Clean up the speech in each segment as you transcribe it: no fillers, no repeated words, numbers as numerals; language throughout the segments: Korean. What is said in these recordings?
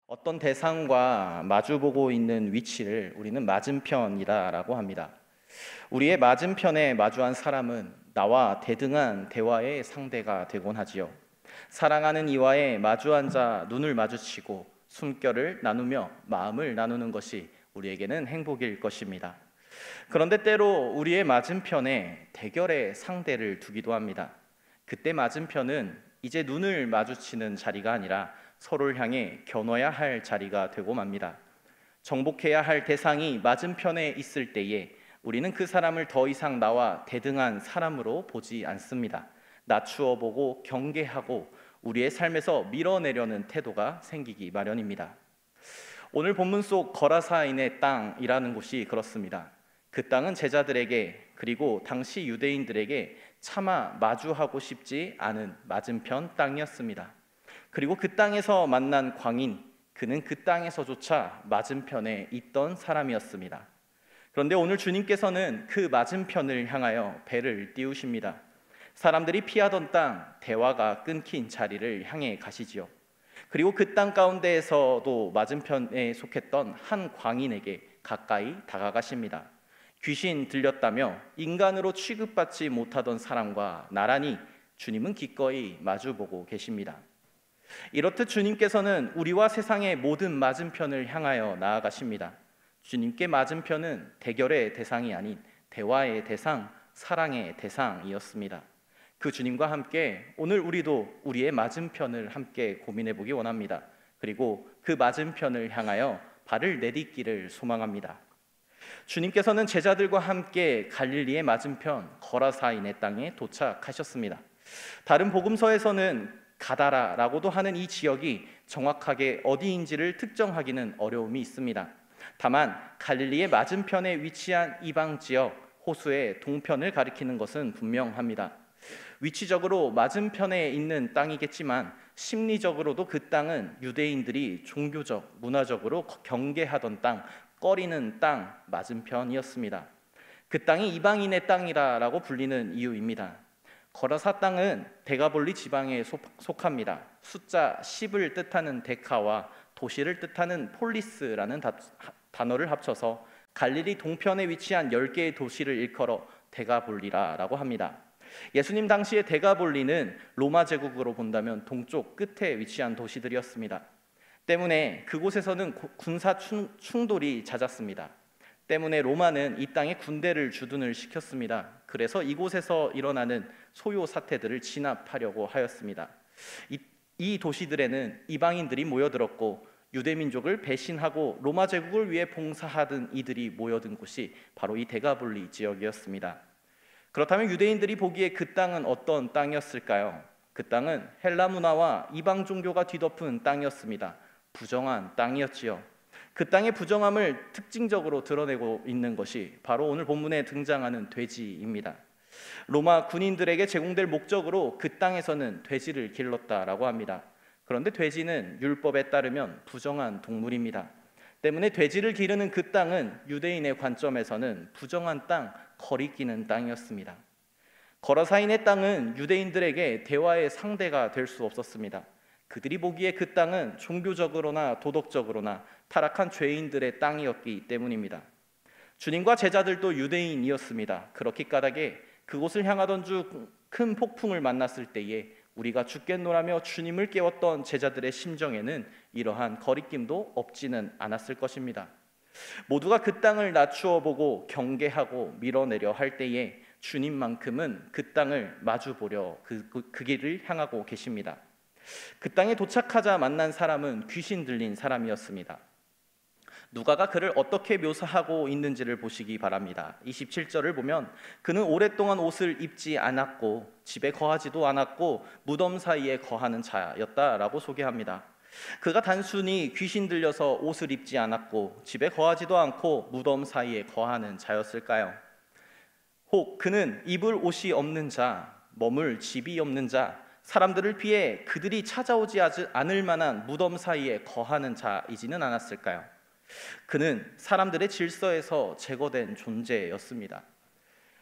어떤 대상과 마주보고 있는 위치를 우리는 맞은편이라고 합니다. 우리의 맞은편에 마주한 사람은 나와 대등한 대화의 상대가 되곤 하지요. 사랑하는 이와의 마주 앉아 눈을 마주치고 숨결을 나누며 마음을 나누는 것이 우리에게는 행복일 것입니다. 그런데 때로 우리의 맞은편에 대결의 상대를 두기도 합니다. 그때 맞은편은 이제 눈을 마주치는 자리가 아니라 서로를 향해 겨눠야 할 자리가 되고 맙니다. 정복해야 할 대상이 맞은편에 있을 때에 우리는 그 사람을 더 이상 나와 대등한 사람으로 보지 않습니다. 낮추어 보고 경계하고 우리의 삶에서 밀어내려는 태도가 생기기 마련입니다. 오늘 본문 속 거라사인의 땅이라는 곳이 그렇습니다. 그 땅은 제자들에게 그리고 당시 유대인들에게 차마 마주하고 싶지 않은 맞은편 땅이었습니다. 그리고 그 땅에서 만난 광인, 그는 그 땅에서조차 맞은편에 있던 사람이었습니다. 그런데 오늘 주님께서는 그 맞은편을 향하여 배를 띄우십니다. 사람들이 피하던 땅, 대화가 끊긴 자리를 향해 가시지요. 그리고 그 땅 가운데에서도 맞은편에 속했던 한 광인에게 가까이 다가가십니다. 귀신 들렸다며 인간으로 취급받지 못하던 사람과 나란히 주님은 기꺼이 마주보고 계십니다. 이렇듯 주님께서는 우리와 세상의 모든 맞은편을 향하여 나아가십니다. 주님께 맞은편은 대결의 대상이 아닌 대화의 대상, 사랑의 대상이었습니다. 그 주님과 함께 오늘 우리도 우리의 맞은편을 함께 고민해 보기 원합니다. 그리고 그 맞은편을 향하여 발을 내딛기를 소망합니다. 주님께서는 제자들과 함께 갈릴리의 맞은편 거라사인의 땅에 도착하셨습니다. 다른 복음서에서는 가다라라고도 하는 이 지역이 정확하게 어디인지를 특정하기는 어려움이 있습니다. 다만 갈릴리의 맞은편에 위치한 이방 지역 호수의 동편을 가리키는 것은 분명합니다. 위치적으로 맞은편에 있는 땅이겠지만 심리적으로도 그 땅은 유대인들이 종교적, 문화적으로 경계하던 땅, 꺼리는 땅 맞은편이었습니다. 그 땅이 이방인의 땅이라고 불리는 이유입니다. 거라사 땅은 데가볼리 지방에 속합니다. 숫자 10을 뜻하는 데카와 도시를 뜻하는 폴리스라는 단어를 합쳐서 갈릴리 동편에 위치한 10개의 도시를 일컬어 데가볼리라고 합니다. 예수님 당시의 데가볼리는 로마 제국으로 본다면 동쪽 끝에 위치한 도시들이었습니다. 때문에 그곳에서는 군사 충돌이 잦았습니다. 때문에 로마는 이 땅에 군대를 주둔을 시켰습니다. 그래서 이곳에서 일어나는 소요 사태들을 진압하려고 하였습니다. 이 도시들에는 이방인들이 모여들었고 유대민족을 배신하고 로마 제국을 위해 봉사하던 이들이 모여든 곳이 바로 이 데가볼리 지역이었습니다. 그렇다면 유대인들이 보기에 그 땅은 어떤 땅이었을까요? 그 땅은 헬라 문화와 이방 종교가 뒤덮은 땅이었습니다. 부정한 땅이었지요. 그 땅의 부정함을 특징적으로 드러내고 있는 것이 바로 오늘 본문에 등장하는 돼지입니다. 로마 군인들에게 제공될 목적으로 그 땅에서는 돼지를 길렀다라고 합니다. 그런데 돼지는 율법에 따르면 부정한 동물입니다. 때문에 돼지를 기르는 그 땅은 유대인의 관점에서는 부정한 땅, 거리끼는 땅이었습니다. 거라사인의 땅은 유대인들에게 대화의 상대가 될 수 없었습니다. 그들이 보기에 그 땅은 종교적으로나 도덕적으로나 타락한 죄인들의 땅이었기 때문입니다. 주님과 제자들도 유대인이었습니다. 그렇기 까닭에 그곳을 향하던 중 큰 폭풍을 만났을 때에 우리가 죽겠노라며 주님을 깨웠던 제자들의 심정에는 이러한 거리낌도 없지는 않았을 것입니다. 모두가 그 땅을 낮추어 보고 경계하고 밀어내려 할 때에 주님만큼은 그 땅을 마주보려 그 길을 향하고 계십니다. 그 땅에 도착하자 만난 사람은 귀신 들린 사람이었습니다. 누가가 그를 어떻게 묘사하고 있는지를 보시기 바랍니다. 27절을 보면 그는 오랫동안 옷을 입지 않았고 집에 거하지도 않았고 무덤 사이에 거하는 자였다라고 소개합니다. 그가 단순히 귀신 들려서 옷을 입지 않았고 집에 거하지도 않고 무덤 사이에 거하는 자였을까요? 혹 그는 입을 옷이 없는 자, 머물 집이 없는 자, 사람들을 피해 그들이 찾아오지 않을 만한 무덤 사이에 거하는 자이지는 않았을까요? 그는 사람들의 질서에서 제거된 존재였습니다.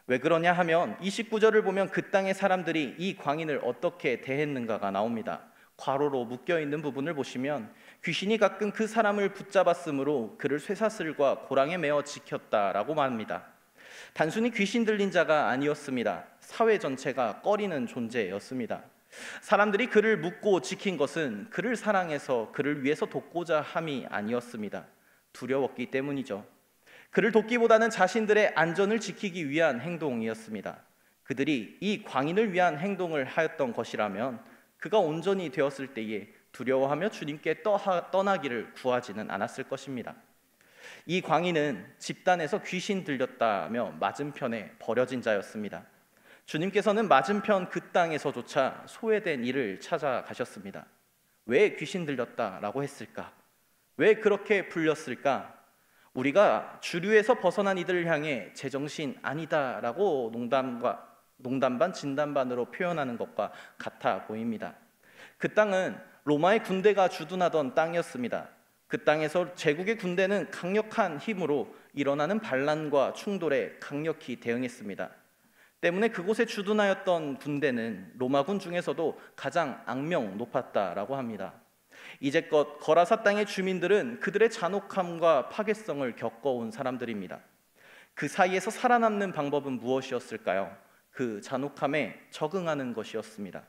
왜 그러냐 하면 29절을 보면 그 땅의 사람들이 이 광인을 어떻게 대했는가가 나옵니다. 과로로 묶여 있는 부분을 보시면 귀신이 가끔 그 사람을 붙잡았으므로 그를 쇠사슬과 고랑에 매어 지켰다라고 말합니다. 단순히 귀신 들린 자가 아니었습니다. 사회 전체가 꺼리는 존재였습니다. 사람들이 그를 묶고 지킨 것은 그를 사랑해서 그를 위해서 돕고자 함이 아니었습니다. 두려웠기 때문이죠. 그를 돕기보다는 자신들의 안전을 지키기 위한 행동이었습니다. 그들이 이 광인을 위한 행동을 하였던 것이라면 그가 온전히 되었을 때에 두려워하며 주님께 떠나기를 구하지는 않았을 것입니다. 이 광인은 집단에서 귀신 들렸다며 맞은편에 버려진 자였습니다. 주님께서는 맞은편 그 땅에서조차 소외된 이를 찾아가셨습니다. 왜 귀신 들렸다라고 했을까? 왜 그렇게 불렸을까? 우리가 주류에서 벗어난 이들을 향해 제정신 아니다라고 농담 반 진담 반으로 표현하는 것과 같아 보입니다. 그 땅은 로마의 군대가 주둔하던 땅이었습니다. 그 땅에서 제국의 군대는 강력한 힘으로 일어나는 반란과 충돌에 강력히 대응했습니다. 때문에 그곳에 주둔하였던 군대는 로마군 중에서도 가장 악명 높았다라고 합니다. 이제껏 거라사 땅의 주민들은 그들의 잔혹함과 파괴성을 겪어온 사람들입니다. 그 사이에서 살아남는 방법은 무엇이었을까요? 그 잔혹함에 적응하는 것이었습니다.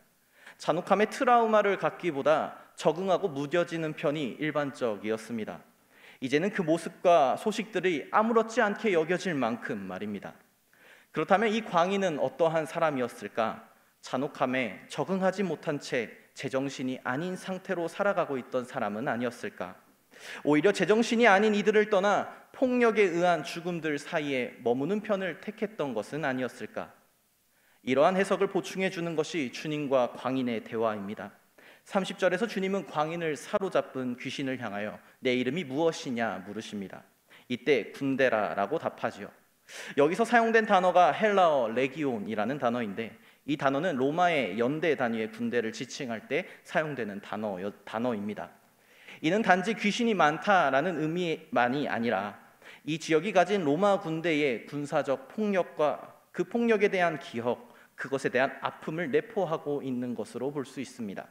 잔혹함의 트라우마를 갖기보다 적응하고 무뎌지는 편이 일반적이었습니다. 이제는 그 모습과 소식들이 아무렇지 않게 여겨질 만큼 말입니다. 그렇다면 이 광인은 어떠한 사람이었을까? 잔혹함에 적응하지 못한 채 제정신이 아닌 상태로 살아가고 있던 사람은 아니었을까? 오히려 제정신이 아닌 이들을 떠나 폭력에 의한 죽음들 사이에 머무는 편을 택했던 것은 아니었을까? 이러한 해석을 보충해 주는 것이 주님과 광인의 대화입니다. 30절에서 주님은 광인을 사로잡은 귀신을 향하여 내 이름이 무엇이냐 물으십니다. 이때 군대라라고 답하지요. 여기서 사용된 단어가 헬라어 레기온이라는 단어인데 이 단어는 로마의 연대 단위의 군대를 지칭할 때 사용되는 단어입니다. 이는 단지 귀신이 많다라는 의미만이 아니라 이 지역이 가진 로마 군대의 군사적 폭력과 그 폭력에 대한 기억, 그것에 대한 아픔을 내포하고 있는 것으로 볼 수 있습니다.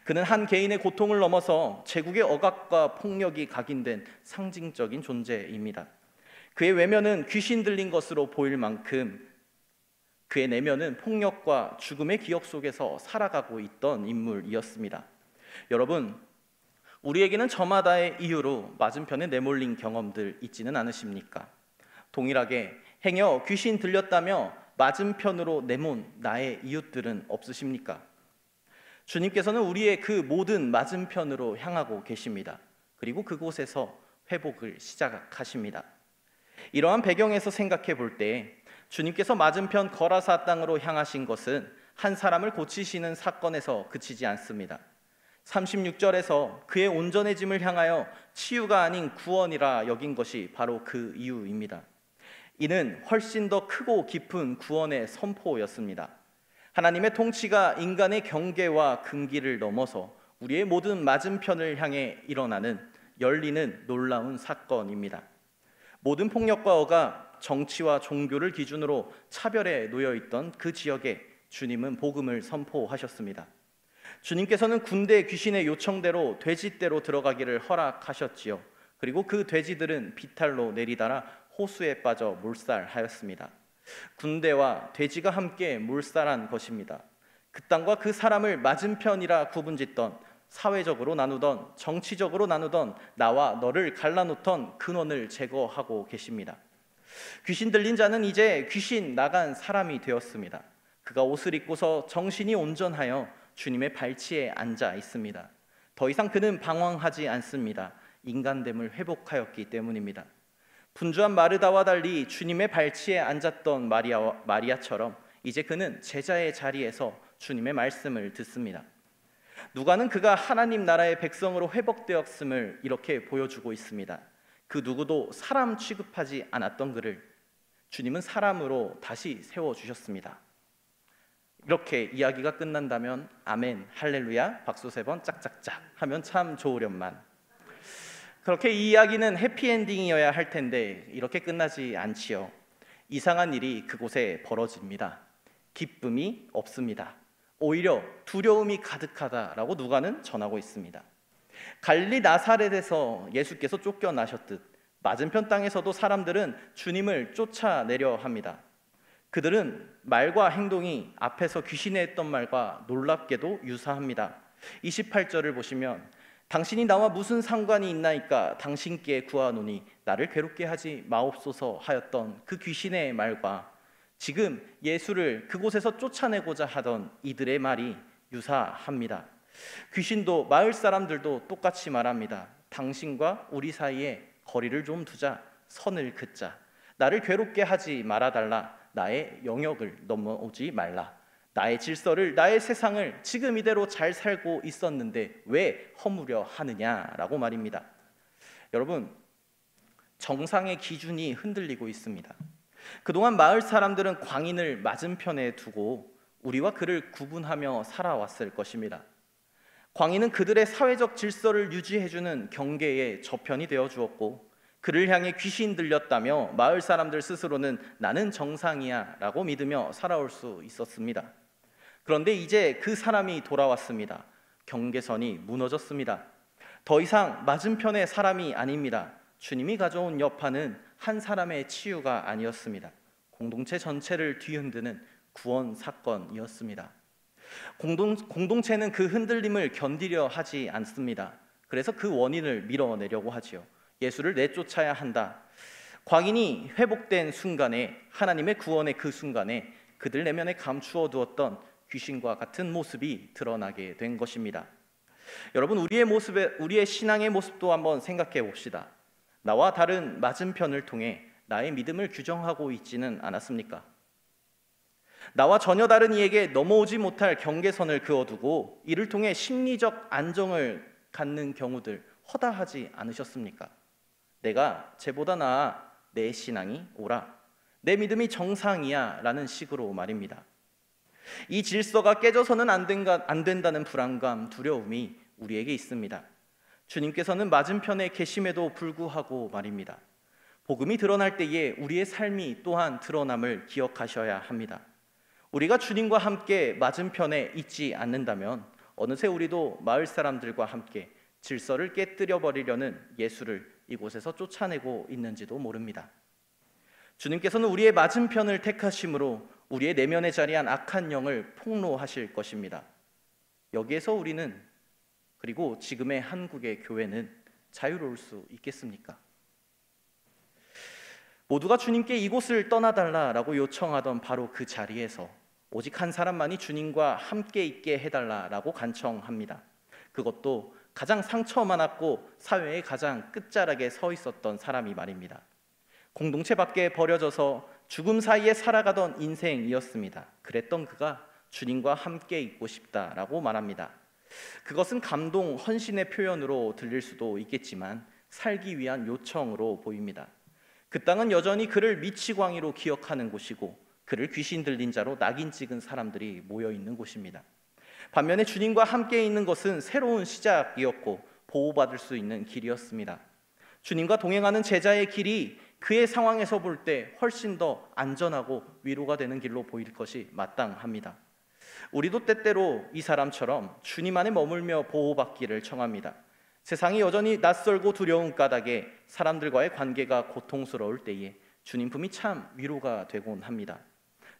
그는 한 개인의 고통을 넘어서 제국의 억압과 폭력이 각인된 상징적인 존재입니다. 그의 외면은 귀신 들린 것으로 보일 만큼 그의 내면은 폭력과 죽음의 기억 속에서 살아가고 있던 인물이었습니다. 여러분, 우리에게는 저마다의 이유로 맞은편에 내몰린 경험들 있지는 않으십니까? 동일하게 행여 귀신 들렸다며 맞은편으로 내몬 나의 이웃들은 없으십니까? 주님께서는 우리의 그 모든 맞은편으로 향하고 계십니다. 그리고 그곳에서 회복을 시작하십니다. 이러한 배경에서 생각해 볼 때 주님께서 맞은편 거라사 땅으로 향하신 것은 한 사람을 고치시는 사건에서 그치지 않습니다. 36절에서 그의 온전해짐을 향하여 치유가 아닌 구원이라 여긴 것이 바로 그 이유입니다. 이는 훨씬 더 크고 깊은 구원의 선포였습니다. 하나님의 통치가 인간의 경계와 금기를 넘어서 우리의 모든 맞은편을 향해 일어나는 열리는 놀라운 사건입니다. 모든 폭력과 억압, 정치와 종교를 기준으로 차별에 놓여있던 그 지역에 주님은 복음을 선포하셨습니다. 주님께서는 군대 귀신의 요청대로 돼지떼로 들어가기를 허락하셨지요. 그리고 그 돼지들은 비탈로 내리달아 호수에 빠져 몰살하였습니다. 군대와 돼지가 함께 몰살한 것입니다. 그 땅과 그 사람을 맞은편이라 구분짓던, 사회적으로 나누던, 정치적으로 나누던, 나와 너를 갈라놓던 근원을 제거하고 계십니다. 귀신 들린 자는 이제 귀신 나간 사람이 되었습니다. 그가 옷을 입고서 정신이 온전하여 주님의 발치에 앉아 있습니다. 더 이상 그는 방황하지 않습니다. 인간됨을 회복하였기 때문입니다. 분주한 마르다와 달리 주님의 발치에 앉았던 마리아처럼 이제 그는 제자의 자리에서 주님의 말씀을 듣습니다. 누가는 그가 하나님 나라의 백성으로 회복되었음을 이렇게 보여주고 있습니다. 그 누구도 사람 취급하지 않았던 그를 주님은 사람으로 다시 세워주셨습니다. 이렇게 이야기가 끝난다면 아멘, 할렐루야, 박수 3번 짝짝짝 하면 참 좋으련만. 그렇게 이 이야기는 해피엔딩이어야 할 텐데 이렇게 끝나지 않지요. 이상한 일이 그곳에 벌어집니다. 기쁨이 없습니다. 오히려 두려움이 가득하다라고 누가는 전하고 있습니다. 갈릴리 나사렛에서 예수께서 쫓겨나셨듯 맞은편 땅에서도 사람들은 주님을 쫓아내려 합니다. 그들은 말과 행동이 앞에서 귀신이 했던 말과 놀랍게도 유사합니다. 28절을 보시면 당신이 나와 무슨 상관이 있나이까 당신께 구하노니 나를 괴롭게 하지 마옵소서 하였던 그 귀신의 말과 지금 예수를 그곳에서 쫓아내고자 하던 이들의 말이 유사합니다. 귀신도 마을 사람들도 똑같이 말합니다. 당신과 우리 사이에 거리를 좀 두자, 선을 긋자, 나를 괴롭게 하지 말아달라, 나의 영역을 넘어오지 말라, 나의 질서를, 나의 세상을 지금 이대로 잘 살고 있었는데 왜 허무려 하느냐라고 말입니다. 여러분, 정상의 기준이 흔들리고 있습니다. 그동안 마을 사람들은 광인을 맞은편에 두고 우리와 그를 구분하며 살아왔을 것입니다. 광인은 그들의 사회적 질서를 유지해주는 경계의 저편이 되어 주었고 그를 향해 귀신 들렸다며 마을 사람들 스스로는 나는 정상이야 라고 믿으며 살아올 수 있었습니다. 그런데 이제 그 사람이 돌아왔습니다. 경계선이 무너졌습니다. 더 이상 맞은편의 사람이 아닙니다. 주님이 가져온 여파는 한 사람의 치유가 아니었습니다. 공동체 전체를 뒤흔드는 구원 사건이었습니다. 공동체는 그 흔들림을 견디려 하지 않습니다. 그래서 그 원인을 밀어내려고 하지요. 예수를 내쫓아야 한다. 광인이 회복된 순간에, 하나님의 구원의 그 순간에 그들 내면에 감추어 두었던 귀신과 같은 모습이 드러나게 된 것입니다. 여러분, 우리의 신앙의 모습도 한번 생각해 봅시다. 나와 다른 맞은편을 통해 나의 믿음을 규정하고 있지는 않았습니까? 나와 전혀 다른 이에게 넘어오지 못할 경계선을 그어두고 이를 통해 심리적 안정을 갖는 경우들 허다하지 않으셨습니까? 내가 쟤보다 나아, 내 신앙이 옳아, 내 믿음이 정상이야 라는 식으로 말입니다. 이 질서가 깨져서는 안 된다는 불안감, 두려움이 우리에게 있습니다. 주님께서는 맞은편에 계심에도 불구하고 말입니다. 복음이 드러날 때에 우리의 삶이 또한 드러남을 기억하셔야 합니다. 우리가 주님과 함께 맞은편에 있지 않는다면 어느새 우리도 마을 사람들과 함께 질서를 깨뜨려 버리려는 예수를 이곳에서 쫓아내고 있는지도 모릅니다. 주님께서는 우리의 맞은편을 택하심으로 우리의 내면에 자리한 악한 영을 폭로하실 것입니다. 여기에서 우리는, 그리고 지금의 한국의 교회는 자유로울 수 있겠습니까? 모두가 주님께 이곳을 떠나달라라고 요청하던 바로 그 자리에서 오직 한 사람만이 주님과 함께 있게 해달라라고 간청합니다. 그것도 가장 상처 많았고 사회의 가장 끝자락에 서 있었던 사람이 말입니다. 공동체 밖에 버려져서 죽음 사이에 살아가던 인생이었습니다. 그랬던 그가 주님과 함께 있고 싶다라고 말합니다. 그것은 감동, 헌신의 표현으로 들릴 수도 있겠지만 살기 위한 요청으로 보입니다. 그 땅은 여전히 그를 미치광이로 기억하는 곳이고 그를 귀신 들린 자로 낙인 찍은 사람들이 모여있는 곳입니다. 반면에 주님과 함께 있는 것은 새로운 시작이었고 보호받을 수 있는 길이었습니다. 주님과 동행하는 제자의 길이 그의 상황에서 볼 때 훨씬 더 안전하고 위로가 되는 길로 보일 것이 마땅합니다. 우리도 때때로 이 사람처럼 주님 안에 머물며 보호받기를 청합니다. 세상이 여전히 낯설고 두려운 까닭에 사람들과의 관계가 고통스러울 때에 주님 품이 참 위로가 되곤 합니다.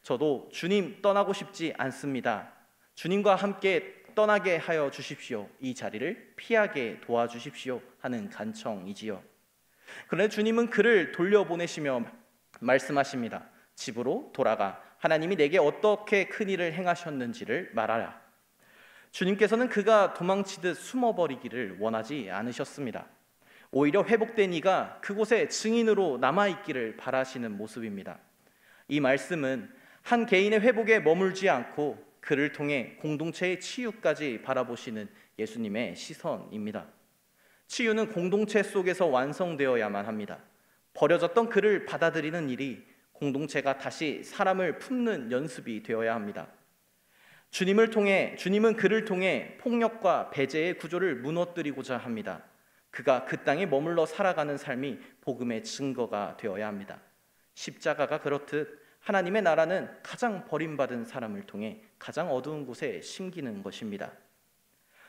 저도 주님 떠나고 싶지 않습니다. 주님과 함께 떠나게 하여 주십시오. 이 자리를 피하게 도와주십시오 하는 간청이지요. 그런데 주님은 그를 돌려보내시며 말씀하십니다. 집으로 돌아가 하나님이 내게 어떻게 큰 일을 행하셨는지를 말하라. 주님께서는 그가 도망치듯 숨어버리기를 원하지 않으셨습니다. 오히려 회복된 이가 그곳에 증인으로 남아있기를 바라시는 모습입니다. 이 말씀은 한 개인의 회복에 머물지 않고 그를 통해 공동체의 치유까지 바라보시는 예수님의 시선입니다. 치유는 공동체 속에서 완성되어야만 합니다. 버려졌던 그를 받아들이는 일이 공동체가 다시 사람을 품는 연습이 되어야 합니다. 주님은 그를 통해 폭력과 배제의 구조를 무너뜨리고자 합니다. 그가 그 땅에 머물러 살아가는 삶이 복음의 증거가 되어야 합니다. 십자가가 그렇듯 하나님의 나라는 가장 버림받은 사람을 통해 가장 어두운 곳에 심기는 것입니다.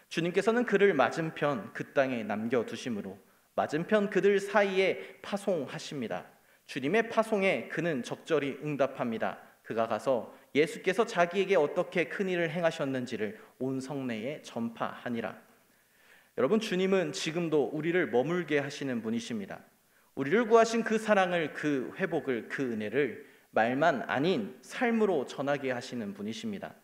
주님께서는 그를 맞은편 그 땅에 남겨두심으로 맞은편 그들 사이에 파송하십니다. 주님의 파송에 그는 적절히 응답합니다. 그가 가서 예수께서 자기에게 어떻게 큰 일을 행하셨는지를 온 성내에 전파하니라. 여러분, 주님은 지금도 우리를 머물게 하시는 분이십니다. 우리를 구하신 그 사랑을, 그 회복을, 그 은혜를 말만 아닌 삶으로 전하게 하시는 분이십니다.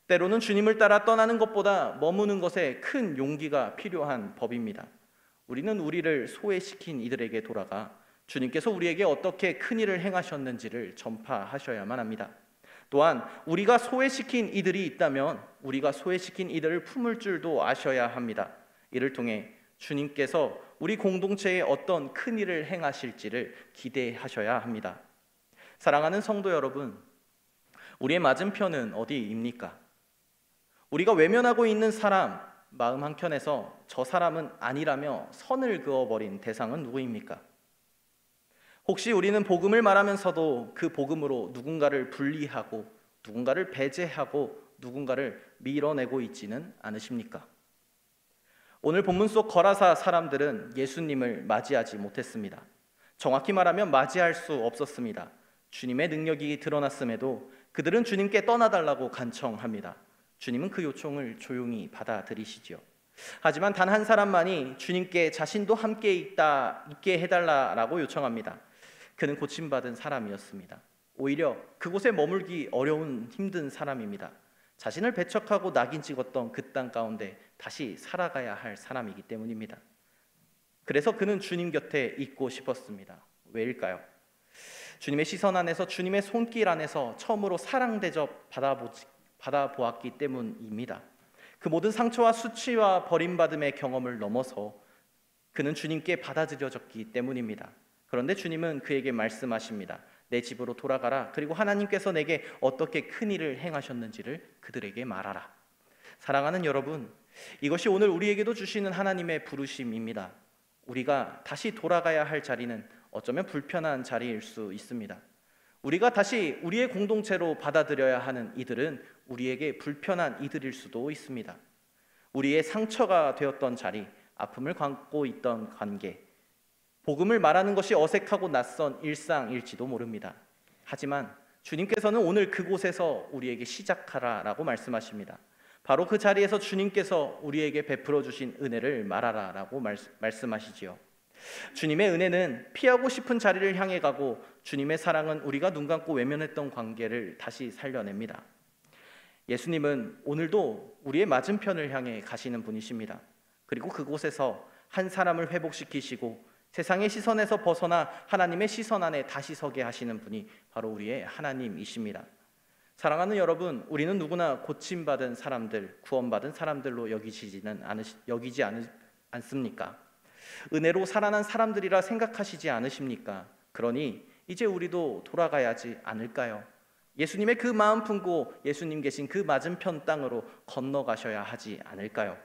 때로는 주님을 따라 떠나는 것보다 머무는 것에 큰 용기가 필요한 법입니다. 우리는 우리를 소외시킨 이들에게 돌아가 주님께서 우리에게 어떻게 큰 일을 행하셨는지를 전파하셔야만 합니다. 또한 우리가 소외시킨 이들이 있다면 우리가 소외시킨 이들을 품을 줄도 아셔야 합니다. 이를 통해 주님께서 우리 공동체에 어떤 큰 일을 행하실지를 기대하셔야 합니다. 사랑하는 성도 여러분, 우리의 맞은편은 어디입니까? 우리가 외면하고 있는 사람, 마음 한켠에서 저 사람은 아니라며 선을 그어버린 대상은 누구입니까? 혹시 우리는 복음을 말하면서도 그 복음으로 누군가를 분리하고 누군가를 배제하고 누군가를 밀어내고 있지는 않으십니까? 오늘 본문 속 거라사 사람들은 예수님을 맞이하지 못했습니다. 정확히 말하면 맞이할 수 없었습니다. 주님의 능력이 드러났음에도 그들은 주님께 떠나달라고 간청합니다. 주님은 그 요청을 조용히 받아들이시죠. 하지만 단 한 사람만이 주님께 자신도 함께 있게 해달라고 요청합니다. 그는 고침받은 사람이었습니다. 오히려 그곳에 머물기 어려운 힘든 사람입니다. 자신을 배척하고 낙인 찍었던 그 땅 가운데 다시 살아가야 할 사람이기 때문입니다. 그래서 그는 주님 곁에 있고 싶었습니다. 왜일까요? 주님의 시선 안에서, 주님의 손길 안에서 처음으로 사랑 대접 받아보았기 때문입니다. 그 모든 상처와 수치와 버림받음의 경험을 넘어서 그는 주님께 받아들여졌기 때문입니다. 그런데 주님은 그에게 말씀하십니다. 내 집으로 돌아가라. 그리고 하나님께서 내게 어떻게 큰 일을 행하셨는지를 그들에게 말하라. 사랑하는 여러분, 이것이 오늘 우리에게도 주시는 하나님의 부르심입니다. 우리가 다시 돌아가야 할 자리는 어쩌면 불편한 자리일 수 있습니다. 우리가 다시 우리의 공동체로 받아들여야 하는 이들은 우리에게 불편한 이들일 수도 있습니다. 우리의 상처가 되었던 자리, 아픔을 갖고 있던 관계, 복음을 말하는 것이 어색하고 낯선 일상일지도 모릅니다. 하지만 주님께서는 오늘 그곳에서 우리에게 시작하라라고 말씀하십니다. 바로 그 자리에서 주님께서 우리에게 베풀어 주신 은혜를 말하라라고 말씀하시지요. 주님의 은혜는 피하고 싶은 자리를 향해 가고, 주님의 사랑은 우리가 눈 감고 외면했던 관계를 다시 살려냅니다. 예수님은 오늘도 우리의 맞은편을 향해 가시는 분이십니다. 그리고 그곳에서 한 사람을 회복시키시고 세상의 시선에서 벗어나 하나님의 시선 안에 다시 서게 하시는 분이 바로 우리의 하나님이십니다. 사랑하는 여러분, 우리는 누구나 고침받은 사람들, 구원받은 사람들로 여기지 않습니까? 은혜로 살아난 사람들이라 생각하시지 않으십니까? 그러니 이제 우리도 돌아가야 하지 않을까요? 예수님의 그 마음 품고 예수님 계신 그 맞은편 땅으로 건너가셔야 하지 않을까요?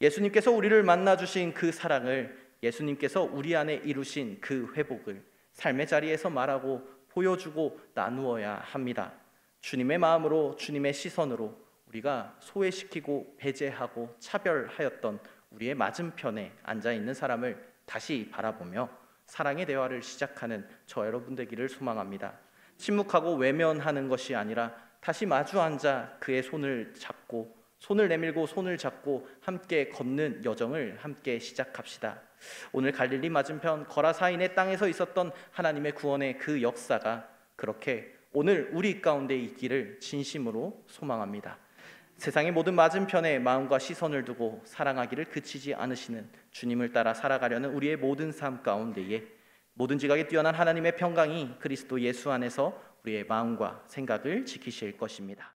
예수님께서 우리를 만나주신 그 사랑을, 예수님께서 우리 안에 이루신 그 회복을 삶의 자리에서 말하고 보여주고 나누어야 합니다. 주님의 마음으로, 주님의 시선으로 우리가 소외시키고 배제하고 차별하였던 우리의 맞은편에 앉아있는 사람을 다시 바라보며 사랑의 대화를 시작하는 저 여러분 되기를 소망합니다. 침묵하고 외면하는 것이 아니라 다시 마주 앉아 그의 손을 잡고, 손을 내밀고 손을 잡고 함께 걷는 여정을 함께 시작합시다. 오늘 갈릴리 맞은편 거라사인의 땅에서 있었던 하나님의 구원의 그 역사가 그렇게 오늘 우리 가운데 있기를 진심으로 소망합니다. 세상의 모든 맞은편에 마음과 시선을 두고 사랑하기를 그치지 않으시는 주님을 따라 살아가려는 우리의 모든 삶 가운데에 모든 지각에 뛰어난 하나님의 평강이 그리스도 예수 안에서 우리의 마음과 생각을 지키실 것입니다.